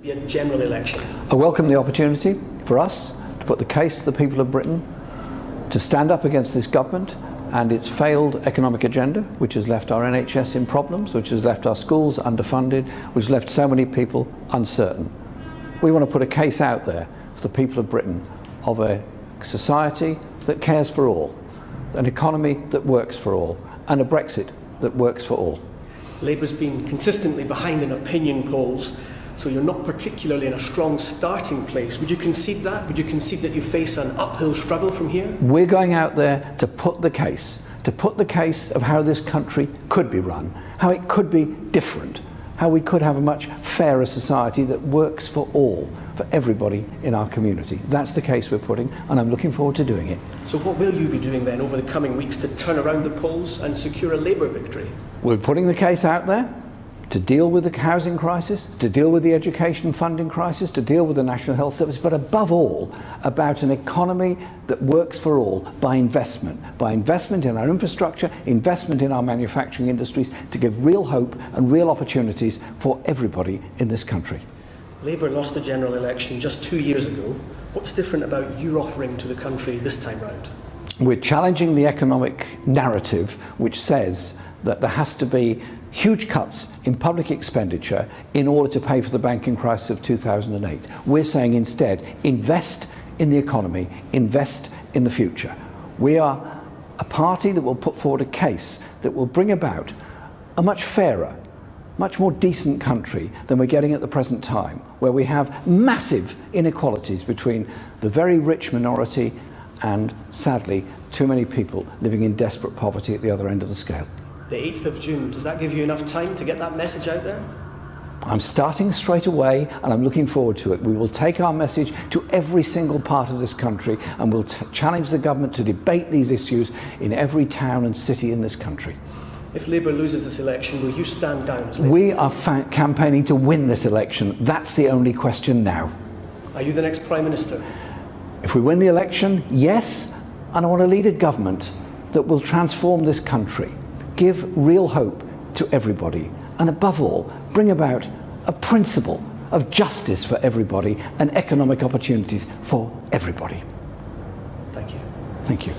be a general election? I welcome the opportunity for us to put the case to the people of Britain to stand up against this government and its failed economic agenda, which has left our NHS in problems, which has left our schools underfunded, which has left so many people uncertain. We want to put a case out there for the people of Britain of a society that cares for all, an economy that works for all, and a Brexit that works for all. Labour's been consistently behind in opinion polls, so you're not particularly in a strong starting place. Would you concede that? Would you concede that you face an uphill struggle from here? We're going out there to put the case of how this country could be run, how it could be different, how we could have a much fairer society that works for all, for everybody in our community. That's the case we're putting, and I'm looking forward to doing it. So what will you be doing then over the coming weeks to turn around the polls and secure a Labour victory? We're putting the case out there to deal with the housing crisis, to deal with the education funding crisis, to deal with the National Health Service, but above all, about an economy that works for all by investment in our infrastructure, investment in our manufacturing industries, to give real hope and real opportunities for everybody in this country. Labour lost the general election just 2 years ago. What's different about your offering to the country this time round? We're challenging the economic narrative which says that there has to be huge cuts in public expenditure in order to pay for the banking crisis of 2008. We're saying instead, invest in the economy, invest in the future. We are a party that will put forward a case that will bring about a much fairer, much more decent country than we're getting at the present time, where we have massive inequalities between the very rich minority and, sadly, too many people living in desperate poverty at the other end of the scale. The 8th of June, does that give you enough time to get that message out there? I'm starting straight away, and I'm looking forward to it. We will take our message to every single part of this country, and we'll challenge the government to debate these issues in every town and city in this country. If Labour loses this election, will you stand down as Labour? We are campaigning to win this election. That's the only question now. Are you the next Prime Minister? If we win the election, yes, and I want to lead a government that will transform this country, give real hope to everybody, and above all, bring about a principle of justice for everybody and economic opportunities for everybody. Thank you. Thank you.